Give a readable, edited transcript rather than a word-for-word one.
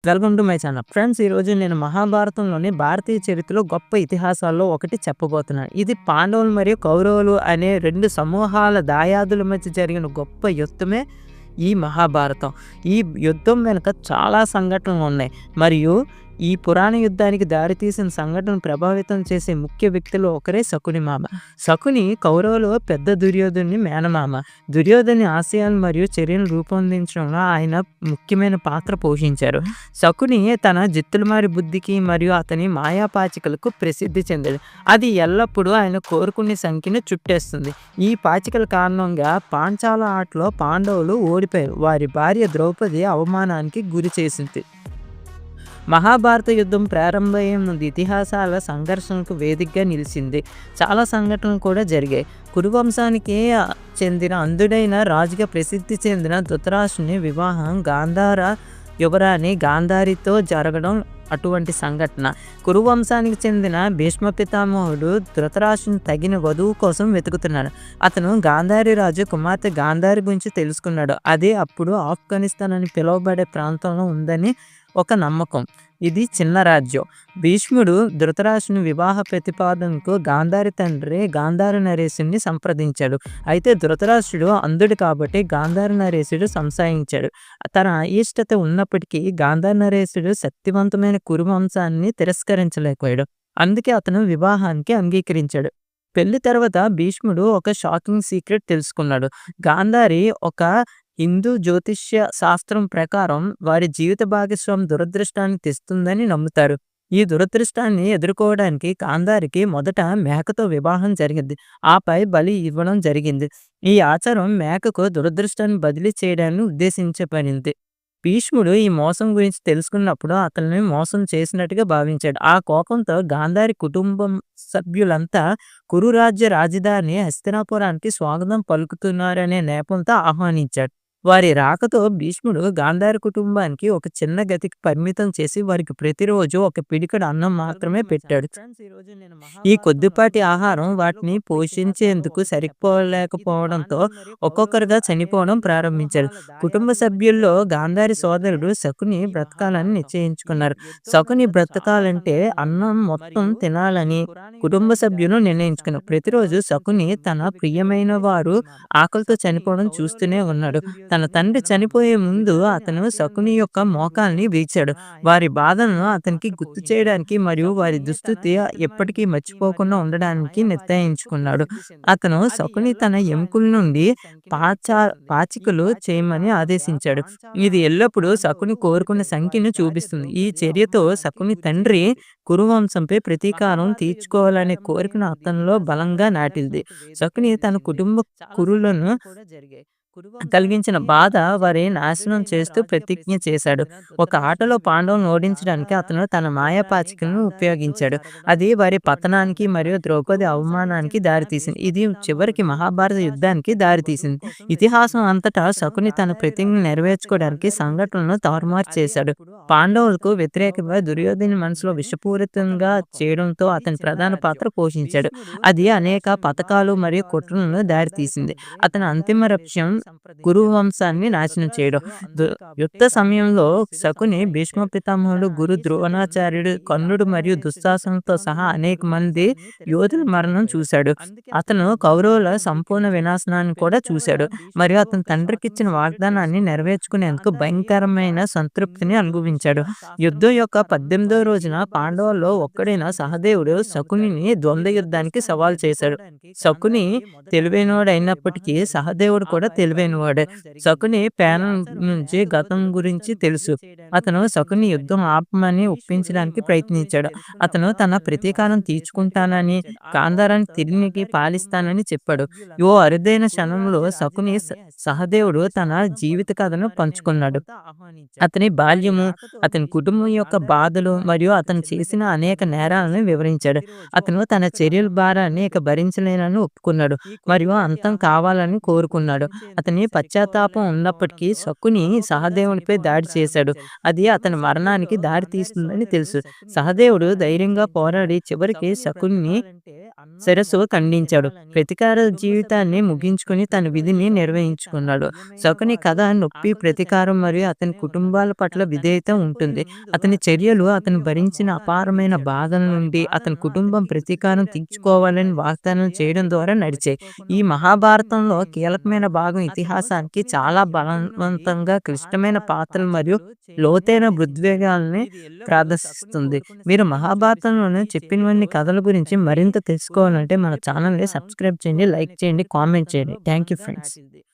Welcome to my channel. Friends, ఈరోజు నేను మహాభారతంలోని భారతీయ చరిత్రలో గొప్ప ఇతిహాసాల్లో ఒకటి చెప్పబోతున్నాను. ఇది పాండవులు మరియు కౌరవులు అనే 2 సమూహాల దాయాదుల మధ్య జరిగిన గొప్ప యుద్ధమే ఈ మహాభారతం. ఈ యుద్ధం వెనుక చాలా సంఘటనలున్నాయి. మరియు ఈ పురాణ యుద్ధానికి దారితీసిన సంఘటనను ప్రభావితం చేసే ముఖ్య వ్యక్తుల్లో ఒకరే శకుని మామ. శకుని కౌరవులు పెద్ద దుర్యోధనుని మేనమామ. దుర్యోధని ఆశయాలు మరియు చర్యలు రూపొందించడంలో ఆయన ముఖ్యమైన పాత్ర పోషించారు. శకుని తన జిత్తులమారి బుద్ధికి మరియు అతని మాయాపాచికలకు ప్రసిద్ధి చెందాడు. అది ఎల్లప్పుడూ ఆయన కోరుకునే సంఖ్యను చుట్టేస్తుంది. ఈ పాచికల కారణంగా పాంచాల ఆటలో పాండవులు ఓడిపోయారు. వారి భార్య ద్రౌపది అవమానానికి గురి చేసింది. మహాభారత యుద్ధం ప్రారంభమయ్యే ముందు ఇతిహాసాల సంఘర్షణకు వేదికగా నిలిచింది. చాలా సంఘటనలు కూడా జరిగాయి. కురువంశానికి చెందిన అంధుడైన రాజుగా ప్రసిద్ధి చెందిన ధృతరాష్ట్రుని వివాహం గాంధార యువరాణి గాంధారితో జరగడం అటువంటి సంఘటన. కురువంశానికి చెందిన భీష్మ పితామహుడు ధృతరాష్ట్రుని తగిన వధువు కోసం వెతుకుతున్నాడు. అతను గాంధారి రాజు కుమార్తె గాంధారి గురించి తెలుసుకున్నాడు. అది అప్పుడు ఆఫ్ఘనిస్తాన్ అని పిలువబడే ప్రాంతంలో ఉందని ఒక నమ్మకం. ఇది చిన్న రాజ్యం. భీష్ముడు ధృతరాష్ట్రుని వివాహ ప్రతిపాదనకు గాంధారి తండ్రి గాంధారి నరేశుడిని సంప్రదించాడు. అయితే ధృతరాష్ట్రుడు అంధుడు కాబట్టి గాంధారి నరేశుడు సంశయించాడు. తన అయిష్టత ఉన్నప్పటికీ గాంధారి నరేశుడు శక్తివంతమైన కురువంశాన్ని తిరస్కరించలేకపోయాడు. అందుకే అతను వివాహానికి అంగీకరించాడు. పెళ్లి తర్వాత భీష్ముడు ఒక షాకింగ్ సీక్రెట్ తెలుసుకున్నాడు. గాంధారి ఒక హిందూ జ్యోతిష్య శాస్త్రం ప్రకారం వారి జీవిత భాగస్వామి దురదృష్టాన్ని తెస్తుందని నమ్ముతారు. ఈ దురదృష్టాన్ని ఎదుర్కోవడానికి గాంధారికి మొదట మేకతో వివాహం జరిగింది. ఆపై బలి ఇవ్వడం జరిగింది. ఈ ఆచారం మేకకు దురదృష్టాన్ని బదిలీ చేయడాన్ని ఉద్దేశించబడింది. భీష్ముడు ఈ మోసం గురించి తెలుసుకున్నప్పుడు అతన్ని మోసం చేసినట్టుగా భావించాడు. ఆ కోపంతో గాంధారి కుటుంబం సభ్యులంతా కురురాజ్య రాజధాని హస్తినాపురానికి స్వాగతం పలుకుతున్నారనే నేపంతో ఆహ్వానించాడు. వారి రాకతో భీష్ముడు గాంధారి కుటుంబానికి ఒక చిన్న గదికి పరిమితం చేసి వారికి ప్రతిరోజు ఒక పిడికెడు అన్నం మాత్రమే పెట్టాడు. ఈ కొద్దిపాటి ఆహారం వాటిని పోషించేందుకు సరిపోలేకపోవడంతో ఒక్కొక్కరుగా చనిపోవడం ప్రారంభించారు. కుటుంబ సభ్యుల్లో గాంధారి సోదరుడు శకుని బ్రతకాలని నిశ్చయించుకున్నారు. శకుని బ్రతకాలంటే అన్నం మొత్తం తినాలని కుటుంబ సభ్యులు నిర్ణయించుకున్నారు. ప్రతిరోజు శకుని తన ప్రియమైన వారు ఆకలితో చనిపోవడం చూస్తూనే ఉన్నాడు. తన తండ్రి చనిపోయే ముందు అతను శకుని యొక్క మోకాల్ని వీచాడు. వారి బాధను అతనికి గుర్తు చేయడానికి మరియు వారి దుస్థితి ఎప్పటికీ మర్చిపోకుండా ఉండడానికి నిర్ణయించుకున్నాడు. అతను శకుని తన ఎముకల నుండి పాచికలు చేయమని ఆదేశించాడు. ఇది ఎల్లప్పుడూ శకుని కోరుకున్న సంఖ్యను చూపిస్తుంది. ఈ చర్యతో శకుని తండ్రి కురువంశంపై ప్రతీకారం తీర్చుకోవాలనే కోరికను అతనిలో బలంగా నాటింది. శకుని తన కుటుంబ కురులను కలిగించిన బాధ వారి నాశనం చేస్తూ ప్రతిజ్ఞ చేశాడు. ఒక ఆటలో పాండవులను ఓడించడానికి అతను తన మాయాపాచికలను ఉపయోగించాడు. అది వారి పతనానికి మరియు ద్రౌపది అవమానానికి దారితీసింది. ఇది చివరికి మహాభారత యుద్ధానికి దారితీసింది. ఇతిహాసం అంతటా శకుని తన ప్రతిజ్ఞ నెరవేర్చుకోవడానికి సంఘటనలను తారుమారు చేశాడు. పాండవులకు వ్యతిరేకంగా దుర్యోధని మనసులో విషపూరితంగా చేయడంతో అతని ప్రధాన పాత్ర పోషించాడు. అది అనేక పథకాలు మరియు కుట్రలను దారితీసింది. అతని అంతిమ లక్ష్యం కురువంశాన్ని నాశనం చేయడం. యుద్ధ సమయంలో శకుని భీష్మ పితామహుడు, గురు ద్రోణాచార్యుడు, కర్ణుడు మరియు దుశ్శాసనంతో సహా అనేక మంది యోధుల మరణం చూశాడు. అతను కౌరవుల సంపూర్ణ వినాశనాన్ని కూడా చూశాడు మరియు అతని తండ్రికిచ్చిన వాగ్దానాన్ని నెరవేర్చుకునేందుకు భయంకరమైన సంతృప్తిని అనుభవించాడు. యుద్ధం యొక్క 18వ రోజున పాండవుల్లో ఒక్కడైన సహదేవుడు శకునిని ద్వంద్వ యుద్ధానికి సవాల్ చేశాడు. శకుని తెలివైనవాడు అయినప్పటికీ సహదేవుడు కూడా తెలివైనవాడే. శకుని పేనం నుంచి గతం గురించి తెలుసు. అతను శకుని యుద్ధం ఆపమని ఒప్పించడానికి ప్రయత్నించాడు. అతను తన ప్రతీకారం తీర్చుకుంటానని, గాంధారాన్ని తిరిగి పాలిస్తానని చెప్పాడు. ఓ అరుదైన క్షణంలో శకుని సహదేవుడు తన జీవిత కథను పంచుకున్నాడు. అతని బాల్యము, అతని కుటుంబం యొక్క బాధలు మరియు అతను చేసిన అనేక నేరాలను వివరించాడు. అతను తన చర్యల భారాన్ని ఇక భరించలేనని ఒప్పుకున్నాడు మరియు అంతం కావాలని కోరుకున్నాడు. అతని పశ్చాత్తాపం ఉన్నప్పటికీ శకుని సహదేవునిపై దాడి చేశాడు. అది అతని మరణానికి దారి తీస్తుందని తెలుసు. సహదేవుడు ధైర్యంగా పోరాడి చివరికి శకుని శిరస్సు ఖండించాడు. ప్రతీకార జీవితాన్ని ముగించుకొని తన విధిని నిర్వహించుకున్నాడు. శకుని కథ నొప్పి, ప్రతీకారం మరియు అతని కుటుంబాల పట్ల విధేయత ఉంటుంది. అతని చర్యలు అతను భరించిన అపారమైన బాధల నుండి అతని కుటుంబం ప్రతీకారం తీర్చుకోవాలని వాగ్దానం చేయడం ద్వారా నడిచాయి. ఈ మహాభారతంలో కీలకమైన భాగం ఇతిహాసానికి చాలా బలవంతంగా క్లిష్టమైన పాత్రలు మరియు లోతైన ఉద్వేగాల్ని ప్రదర్శిస్తుంది. మీరు మహాభారతంలోనే చెప్పినవన్నీ కథల గురించి మరింత తెలుసుకోవాలంటే మన ఛానల్‌ని సబ్స్క్రైబ్ చేయండి, లైక్ చేయండి, కామెంట్ చేయండి. Thank you friends.